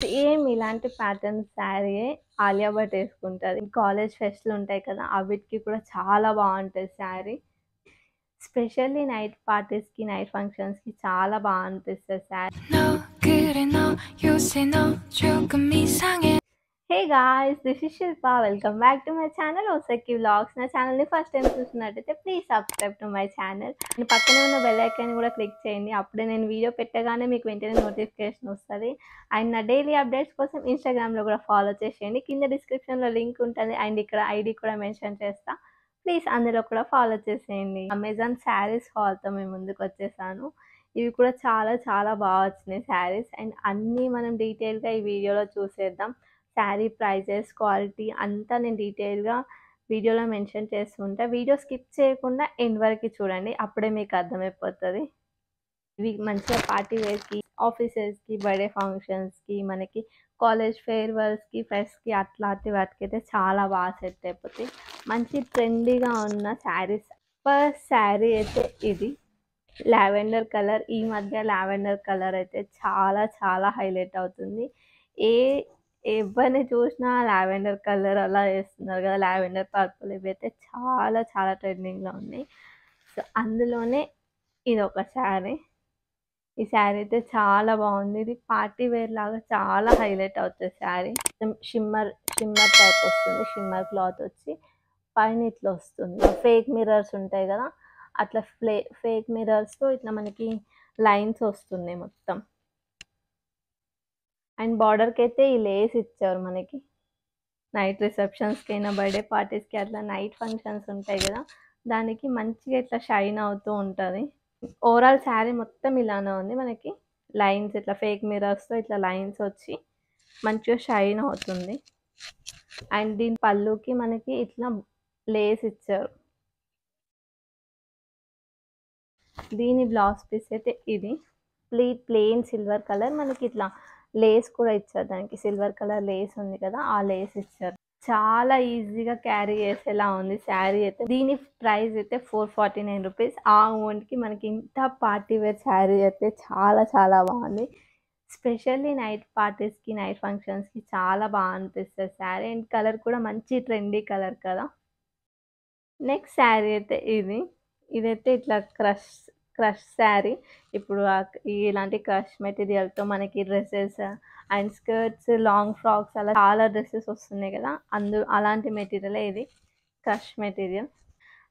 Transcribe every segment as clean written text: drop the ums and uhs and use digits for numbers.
Same ఇలాంటి pattern శారీయే ఆలియా భట్ వేసుకుంటది. కాలేజ్ ఫెస్ట్‌లు ఉంటాయి కదా! అవిటికి కూడా చాలా బావుంటది శారీ. స్పెషల్లీ నైట్ పార్టీస్‌కి, నైట్ ఫంక్షన్స్‌కి చాలా బా అనిపిస్తది sari. 너 그래 너 요새 너 조금 이상해. Hey guys, this is Shilpa. Welcome back to my channel Osaki vlogs. నా ఛానల్ని ఫస్ట్ టైం చూస్తున్నట్టయితే please subscribe to my channel. పక్కనే ఉన్న బెల్ ఐకాన్ కూడా క్లిక్ చేయండి. అప్పుడే నేను వీడియో పెట్టగానే మీకు వెంటనే నోటిఫికేషన్ వస్తుంది. అండ్ నా డైలీ అప్డేట్స్ కోసం ఇన్స్టాగ్రామ్లో కూడా ఫాలో చేసేయండి. కింద డిస్క్రిప్షన్లో లింక్ ఉంటుంది అండ్ ఇక్కడ ఐడి కూడా మెన్షన్ చేస్తా. ప్లీజ్ అందులో కూడా ఫాలో చేసేయండి. అమెజాన్ శారీస్ హాల్తో మేము ముందుకు వచ్చేసాను. ఇవి కూడా చాలా చాలా బాగా వచ్చినాయి శారీస్. అండ్ అన్నీ మనం డీటెయిల్గా ఈ వీడియోలో చూసేద్దాం. శారీ ప్రైజెస్, క్వాలిటీ అంతా నేను డీటెయిల్గా వీడియోలో మెన్షన్ చేస్తుంటా. వీడియో స్కిప్ చేయకుండా ఎండ్ వరకు చూడండి, అప్పుడే మీకు అర్థమైపోతుంది. ఇవి మంచిగా పార్టీ వేర్కి, ఆఫీసెస్కి, బర్త్డే ఫంక్షన్స్కి, మనకి కాలేజ్ ఫేర్వెల్స్కి, ఫెస్ట్కి అట్లాంటి వాటికైతే చాలా బాగా సెట్ అయిపోతాయి. మంచి ట్రెండీగా ఉన్న శారీస్. ఫస్ట్ శారీ అయితే ఇది లావెండర్ కలర్. ఈ మధ్య లావెండర్ కలర్ అయితే చాలా చాలా హైలైట్ అవుతుంది. ఏ ఎవరిని చూసినా లావెండర్ కలర్ అలా వేస్తున్నారు కదా, లావెండర్ పర్పుల్, ఇవైతే చాలా చాలా ట్రెండింగ్లో ఉన్నాయి. సో అందులోనే ఇది ఒక శారీ. ఈ శారీ అయితే చాలా బాగుంది. ఇది పార్టీ వేర్ లాగా చాలా హైలైట్ అవుతుంది శారీ. షిమ్మర్ షిమ్మర్ టైప్ వస్తుంది. షిమ్మర్ క్లాత్ వచ్చి పైన ఇట్లా వస్తుంది. ఫేక్ మిర్రర్స్ ఉంటాయి కదా, అట్లా ఫేక్ మిర్రర్స్తో ఇట్లా మనకి లైన్స్ వస్తున్నాయి మొత్తం. అండ్ బార్డర్కి అయితే ఈ లేస్ ఇచ్చారు మనకి. నైట్ రిసెప్షన్స్కి అయినా, బర్త్డే పార్టీస్కి, అట్లా నైట్ ఫంక్షన్స్ ఉంటాయి కదా, దానికి మంచిగా ఇట్లా షైన్ అవుతూ ఉంటుంది. ఓవరాల్ శారీ మొత్తం ఇలానే ఉంది. మనకి లైన్స్ ఇట్లా ఫేక్ మిర్రర్స్తో ఇట్లా లైన్స్ వచ్చి మంచిగా షైన్ అవుతుంది. అండ్ దీని పళ్ళుకి మనకి ఇట్లా లేస్ ఇచ్చారు. దీని బ్లౌజ్ పీస్ అయితే ఇది ప్లెయిన్ సిల్వర్ కలర్. మనకి ఇట్లా లేస్ కూడా ఇచ్చారు. దానికి సిల్వర్ కలర్ లేస్ ఉంది కదా, ఆ లేస్ ఇచ్చారు. చాలా ఈజీగా క్యారీ చేసేలా ఉంది శారీ అయితే. దీని ప్రైస్ అయితే 449 రూపీస్. ఆ అమౌంట్కి మనకి ఇంత పార్టీ వేర్ శారీ అయితే చాలా చాలా బాగుంది. స్పెషల్లీ నైట్ పార్టీస్కి, నైట్ ఫంక్షన్స్కి చాలా బాగా అనిపిస్తుంది శారీ. అండ్ కలర్ కూడా మంచి ట్రెండీ కలర్ కదా. నెక్స్ట్ శారీ అయితే ఇదైతే ఇట్లా క్రష్ శారీ. ఇప్పుడు ఇలాంటి క్రష్ మెటీరియల్తో మనకి dresses and skirts, long frocks, అలా చాలా డ్రెస్సెస్ వస్తున్నాయి కదా, అలాంటి మెటీరియలే ఇది క్రష్ మెటీరియల్.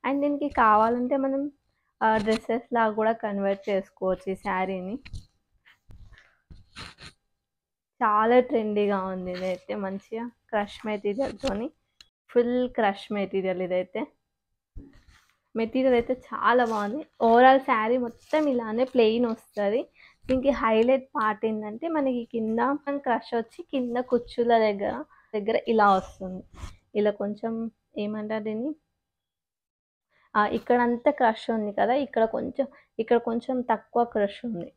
అండ్ దీనికి కావాలంటే మనం డ్రెస్సెస్ లాగా కూడా కన్వర్ట్ చేసుకోవచ్చు ఈ శారీని. చాలా ట్రెండీగా ఉంది ఇదైతే. మంచిగా క్రష్ మెటీరియల్తోని, ఫుల్ క్రష్ మెటీరియల్ ఇదైతే. మెటీరియల్ అయితే చాలా బాగుంది. ఓవరాల్ శారీ మొత్తం ఇలానే ప్లెయిన్ వస్తుంది. దీనికి హైలైట్ పార్ట్ ఏంటంటే మనకి కింద క్రష్ వచ్చి కింద కుచ్చుల దగ్గర ఇలా వస్తుంది. ఇలా కొంచెం ఏమంటారు దీన్ని, ఇక్కడంతా క్రష్ ఉంది కదా, ఇక్కడ కొంచెం తక్కువ క్రష్ ఉంది.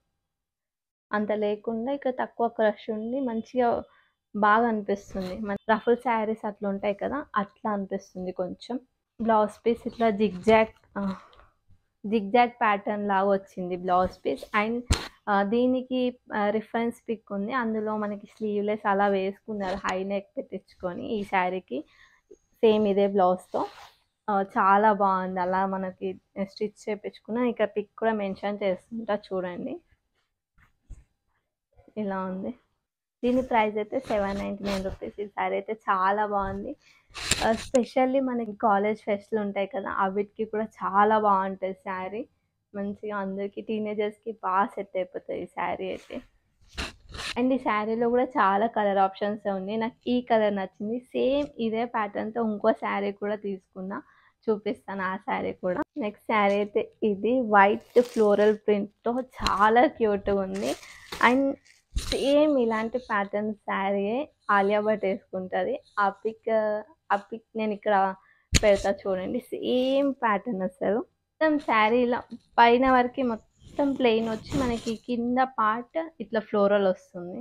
అంత లేకుండా ఇక్కడ తక్కువ క్రష్ ఉంది. మంచిగా బాగా అనిపిస్తుంది. మన రఫుల్ శారీస్ అట్లా ఉంటాయి కదా, అట్లా అనిపిస్తుంది కొంచెం. బ్లౌజ్ పీస్ ఇట్లా జిగ్జాగ్ ప్యాటర్న్ లాగా వచ్చింది బ్లౌజ్ పీస్. అండ్ దీనికి రిఫరెన్స్ పిక్ ఉంది. అందులో మనకి స్లీవ్లెస్ అలా వేసుకున్నారు, హై నెక్ పెట్టించుకొని. ఈ శారీకి సేమ్ ఇదే బ్లౌజ్తో చాలా బాగుంది. అలా మనకి స్టిచ్ చేయించుకున్నా. ఇక్కడ పిక్ కూడా మెన్షన్ చేస్తుంటా చూడండి. ఇలా ఉంది. దీని ప్రైస్ అయితే 799 రూపీస్. ఈ శారీ అయితే చాలా బాగుంది. స్పెషల్లీ మనకి కాలేజ్ ఫెస్ట్లు ఉంటాయి కదా, అవిటికి కూడా చాలా బాగుంటుంది శారీ. మంచిగా అందరికీ, టీనేజర్స్కి బాగా సెట్ అయిపోతుంది ఈ శారీ అయితే. అండ్ ఈ శారీలో కూడా చాలా కలర్ ఆప్షన్స్ ఉన్నాయి. నాకు ఈ కలర్ నచ్చింది. సేమ్ ఇదే ప్యాటర్న్తో ఇంకో శారీ కూడా తీసుకున్నా, చూపిస్తాను ఆ శారీ కూడా. నెక్స్ట్ శారీ అయితే ఇది వైట్ ఫ్లోరల్ ప్రింట్తో చాలా క్యూట్గా ఉంది. అండ్ సేమ్ ఇలాంటి ప్యాటర్న్ శారీయే ఆలియా భట్ వేసుకుంటుంది. ఆ పిక్ నేను ఇక్కడ పెడతా చూడండి. సేమ్ ప్యాటర్న్ అసలు. మొత్తం శారీ ఇలా పైన వరకు మొత్తం ప్లెయిన్ వచ్చి మనకి కింద పార్ట్ ఇట్లా ఫ్లోరల్ వస్తుంది.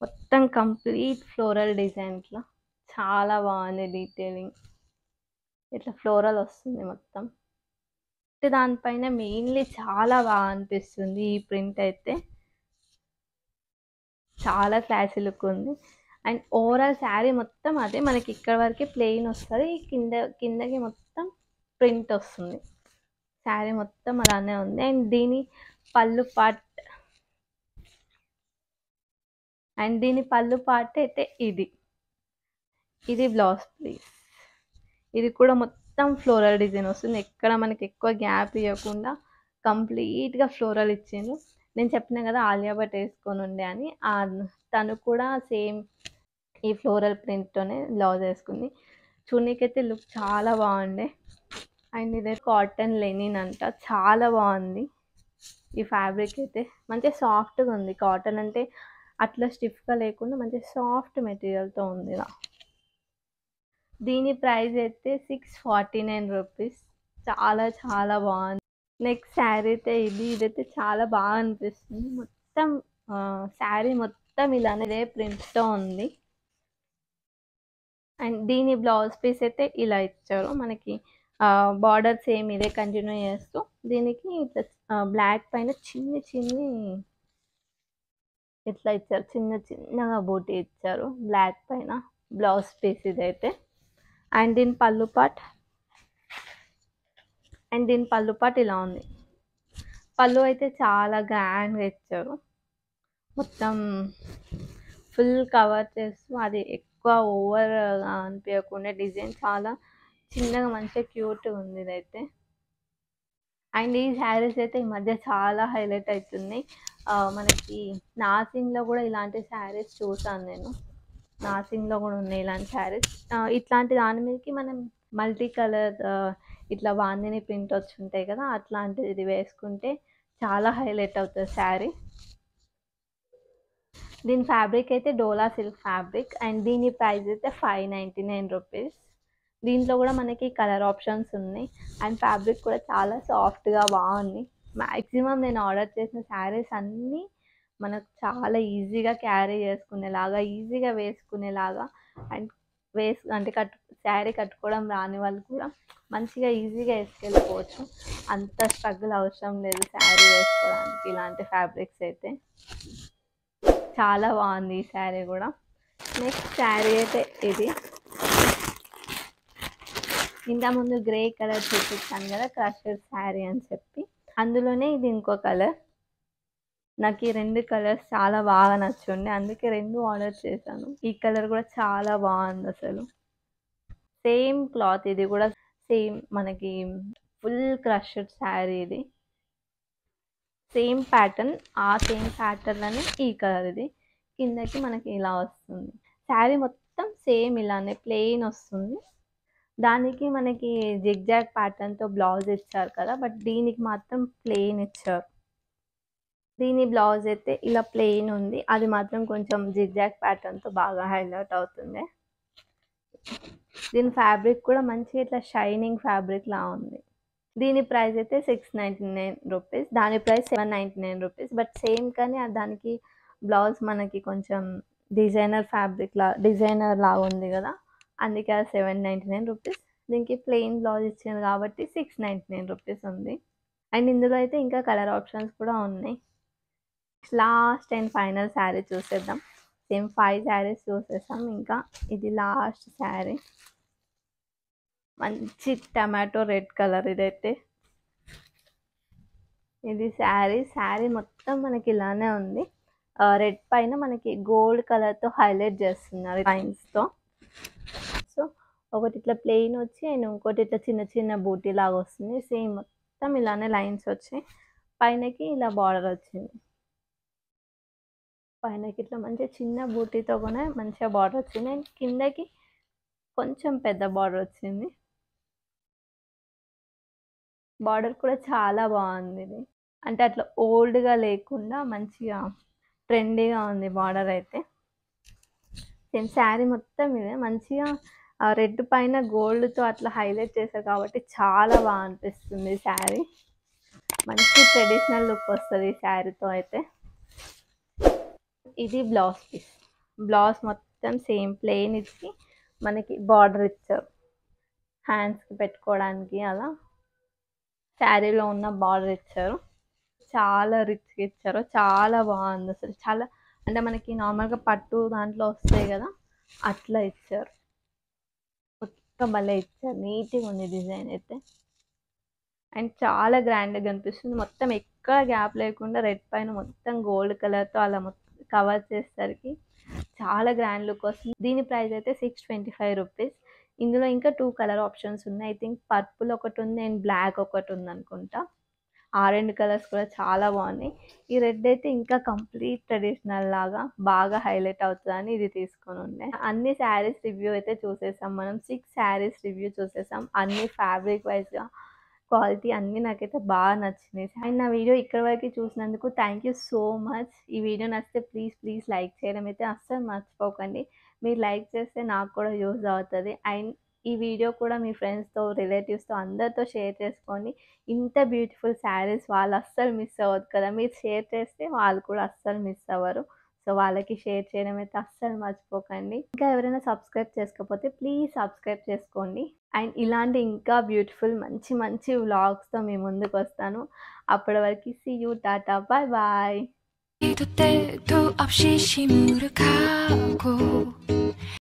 మొత్తం కంప్లీట్ ఫ్లోరల్ డిజైన్లో చాలా బాగుంది. డీటెయిలింగ్ ఇట్లా ఫ్లోరల్ వస్తుంది మొత్తం. దానిపైన మెయిన్లీ చాలా బాగా అనిపిస్తుంది ఈ ప్రింట్ అయితే. చాలా క్లాసీ లుక్ ఉంది. అండ్ ఓవరాల్ శారీ మొత్తం అదే మనకి ఇక్కడ వరకే ప్లెయిన్ వస్తుంది, కిందకి మొత్తం ప్రింట్ వస్తుంది. శారీ మొత్తం అలానే ఉంది. అండ్ దీని పళ్ళు పార్ట్ అయితే ఇది బ్లౌజ్ ప్లీజ్. ఇది కూడా మొత్తం ఫ్లోరల్ డిజైన్ వస్తుంది. ఎక్కడ మనకి ఎక్కువ గ్యాప్ ఇవ్వకుండా కంప్లీట్గా ఫ్లోరల్ ఇచ్చిండు. నేను చెప్పిన కదా ఆలియా భట్ వేసుకొని ఉండే అని, తను కూడా సేమ్ ఈ ఫ్లోరల్ ప్రింట్తోనే బ్లౌజ్ వేసుకుంది. చున్నీకైతే లుక్ చాలా బాగుండే. అండ్ ఇదే కాటన్ లెనిన్ అంట, చాలా బాగుంది. ఈ ఫ్యాబ్రిక్ అయితే మంచిగా సాఫ్ట్గా ఉంది. కాటన్ అంటే అట్లా స్టిఫ్గా లేకుండా మంచి సాఫ్ట్ మెటీరియల్తో ఉంది ఇలా. దీని ప్రైస్ అయితే 649 రూపీస్. చాలా చాలా బాగుంది. నెక్స్ట్ శారీ అయితే ఇదైతే చాలా బాగా అనిపిస్తుంది. మొత్తం శారీ మొత్తం ఇలానే ప్రింట్తో ఉంది. అండ్ దీని బ్లౌజ్ పీస్ అయితే ఇలా ఇచ్చారు మనకి. బార్డర్ సేమ్ ఇదే కంటిన్యూ చేస్తూ దీనికి ఇట్లా బ్లాక్ పైన చిన్ని ఇట్లా ఇచ్చారు, చిన్నగా బూటీ ఇచ్చారు బ్లాక్ పైన బ్లౌజ్ పీస్ ఇదైతే. అండ్ దీని పళ్ళు పాట్ ఇలా ఉంది. పళ్ళు అయితే చాలా గ్రాండ్గా ఇచ్చారు, మొత్తం ఫుల్ కవర్ చేస్తూ, అది ఎక్కువ ఓవర్గా అనిపించకుండా డిజైన్ చాలా చిన్నగా మంచిగా క్యూట్గా ఉంది ఇదైతే. అండ్ ఈ శారీస్ అయితే ఈ మధ్య చాలా హైలైట్ అవుతున్నాయి. మనకి నాసింగ్లో కూడా ఇలాంటి శారీస్ చూసాను నేను. నాసింగ్లో కూడా ఉన్నాయి ఇలాంటి శారీస్. ఇట్లాంటి దాని మీదకి మనం మల్టీ కలర్ ఇట్లా బాందిని ప్రింట్ వచ్చి ఉంటాయి కదా, అట్లాంటిది వేసుకుంటే చాలా హైలైట్ అవుతుంది శారీ. దీని ఫ్యాబ్రిక్ అయితే డోలా సిల్క్ ఫ్యాబ్రిక్. అండ్ దీని ప్రైస్ అయితే 599 రూపీస్. దీంట్లో కూడా మనకి కలర్ ఆప్షన్స్ ఉన్నాయి. అండ్ ఫ్యాబ్రిక్ కూడా చాలా సాఫ్ట్గా బాగుంది. మ్యాక్సిమం నేను ఆర్డర్ చేసిన శారీస్ అన్నీ మనకు చాలా ఈజీగా క్యారీ చేసుకునేలాగా, ఈజీగా వేసుకునేలాగా, అండ్ అంటే శారీ కట్టుకోవడం రాని వాళ్ళు కూడా మంచిగా ఈజీగా వేసుకెళ్ళిపోవచ్చు. అంత స్ట్రగుల్ అవసరం లేదు శారీ వేసుకోవడానికి. ఇలాంటి ఫ్యాబ్రిక్స్ అయితే చాలా బాగుంది ఈ శారీ కూడా. నెక్స్ట్ శారీ అయితే ఇది. ఇంతకుముందు గ్రే కలర్ చూపించాను కదా క్రషెడ్ శారీ అని చెప్పి, అందులోనే ఇది ఇంకో కలర్. నాకు ఈ 2 కలర్స్ చాలా బాగా నచ్చుండే, అందుకే 2 ఆర్డర్ చేశాను. ఈ కలర్ కూడా చాలా బాగుంది అసలు. సేమ్ క్లాత్, ఇది కూడా సేమ్ మనకి ఫుల్ క్రషెడ్ శారీ. ఇది సేమ్ ప్యాటర్న్, ఆ సేమ్ ప్యాటర్న్లోనే ఈ కలర్. ఇది కిందకి మనకి ఇలా వస్తుంది. శారీ మొత్తం సేమ్ ఇలానే ప్లెయిన్ వస్తుంది. దానికి మనకి జిగ్జాగ్ ప్యాటర్న్తో బ్లౌజ్ ఇచ్చారు కదా, బట్ దీనికి మాత్రం ప్లెయిన్ ఇచ్చారు. దీని బ్లౌజ్ అయితే ఇలా ప్లెయిన్ ఉంది, అది మాత్రం కొంచెం జిగ్జాగ్ ప్యాటర్న్తో బాగా హైలైట్ అవుతుంది. దీని ఫ్యాబ్రిక్ కూడా మంచి ఇట్లా షైనింగ్ ఫ్యాబ్రిక్ లా ఉంది. దీని ప్రైస్ అయితే 699 రూపీస్. దాని ప్రైస్ 799 రూపీస్. బట్ సేమ్ కానీ దానికి బ్లౌజ్ మనకి కొంచెం డిజైనర్ లాగా ఉంది కదా, అందుకే అది 799 రూపీస్. దీనికి ప్లెయిన్ బ్లౌజ్ ఇచ్చింది కాబట్టి 699 రూపీస్ ఉంది. అండ్ ఇందులో అయితే ఇంకా కలర్ ఆప్షన్స్ కూడా ఉన్నాయి. లాస్ట్ అండ్ ఫైనల్ శారీ చూసేద్దాం. సేమ్ 5 శారీస్ చూసేసాం. ఇంకా ఇది లాస్ట్ శారీ, మంచి టమాటో రెడ్ కలర్. ఇదైతే ఇది శారీ మొత్తం మనకి ఇలానే ఉంది. రెడ్ పైన మనకి గోల్డ్ కలర్తో హైలైట్ చేస్తున్నారు లైన్స్తో. సో ఒకటి ఇట్లా ప్లెయిన్ వచ్చి అండ్ ఇంకోటి ఇట్లా చిన్న బూటీ లాగా వస్తుంది. సేమ్ మొత్తం ఇలానే లైన్స్ వచ్చి పైనకి ఇలా బార్డర్ వచ్చింది. పైనకి ఇట్లా మంచిగా చిన్న బూటీతో కూడా మంచిగా బార్డర్ వచ్చింది. అండ్ కిందకి కొంచెం పెద్ద బార్డర్ వచ్చింది. బార్డర్ కూడా చాలా బాగుంది. ఇది అంటే అట్లా ఓల్డ్గా లేకుండా మంచిగా ట్రెండీగా ఉంది బార్డర్ అయితే. సేమ్ శారీ మొత్తం ఇదే మంచిగా రెడ్ పైన గోల్డ్తో అట్లా హైలైట్ చేశారు కాబట్టి చాలా బాగా అనిపిస్తుంది శారీ. మంచి ట్రెడిషనల్ లుక్ వస్తుంది ఈ శారీతో అయితే. ఇది బ్లౌజ్ పీస్. బ్లౌజ్ మొత్తం సేమ్ ప్లెయిన్ ఇచ్చి మనకి బార్డర్ ఇచ్చారు హ్యాండ్స్కి పెట్టుకోవడానికి. అలా శారీలో ఉన్న బార్డర్ ఇచ్చారు. చాలా రిచ్గా ఇచ్చారు, చాలా బాగుంది అసలు. చాలా అంటే మనకి నార్మల్గా పట్టు దాంట్లో వస్తాయి కదా, అట్లా ఇచ్చారు. మొత్తం భలే ఇచ్చారు, నీట్గా ఉంది డిజైన్ అయితే. అండ్ చాలా గ్రాండ్గా కనిపిస్తుంది. మొత్తం ఎక్కడ గ్యాప్ లేకుండా రెడ్ పైన మొత్తం గోల్డ్ కలర్తో అలా మొత్తం కవర్ చేసేసరికి చాలా గ్రాండ్ లుక్ వస్తుంది. దీని ప్రైస్ అయితే 625 రూపీస్. ఇందులో ఇంకా 2 కలర్ ఆప్షన్స్ ఉన్నాయి. ఐ థింక్ పర్పుల్ ఒకటి ఉంది అండ్ బ్లాక్ ఒకటి ఉంది అనుకుంటా. ఆ 2 కలర్స్ కూడా చాలా బాగున్నాయి. ఈ రెడ్ అయితే ఇంకా కంప్లీట్ ట్రెడిషనల్ లాగా బాగా హైలైట్ అవుతుందని ఇది తీసుకొని ఉండే. అన్ని శారీస్ రివ్యూ అయితే చూసేసాం మనం. 6 శారీస్ రివ్యూ చూసేసాం. అన్ని ఫ్యాబ్రిక్ వైజ్గా క్వాలిటీ అన్నీ నాకైతే బాగా నచ్చినాయి. అండ్ నా వీడియో ఇక్కడ వరకు చూసినందుకు థ్యాంక్ యూ సో మచ్. ఈ వీడియో నచ్చితే ప్లీజ్ లైక్ చేయడం అయితే అస్సలు మర్చిపోకండి. మీరు లైక్ చేస్తే నాకు కూడా యూజ్ అవుతుంది. అండ్ ఈ వీడియో కూడా మీ ఫ్రెండ్స్తో, రిలేటివ్స్తో అందరితో షేర్ చేసుకోండి. ఇంత బ్యూటిఫుల్ శారీస్ వాళ్ళు అస్సలు మిస్ అవ్వదు కదా. మీరు షేర్ చేస్తే వాళ్ళు కూడా అస్సలు మిస్ అవ్వరు. సో వాళ్ళకి షేర్ చేయడం అయితే అస్సలు మర్చిపోకండి. ఇంకా ఎవరైనా సబ్స్క్రైబ్ చేసుకోకపోతే ప్లీజ్ సబ్స్క్రైబ్ చేసుకోండి. అండ్ ఇలాంటి ఇంకా బ్యూటిఫుల్ మంచి మంచి వ్లాగ్స్తో మీ ముందుకు వస్తాను. అప్పటి వరకు see you, tata, bye bye. 이도 때도 없이 시무룩하고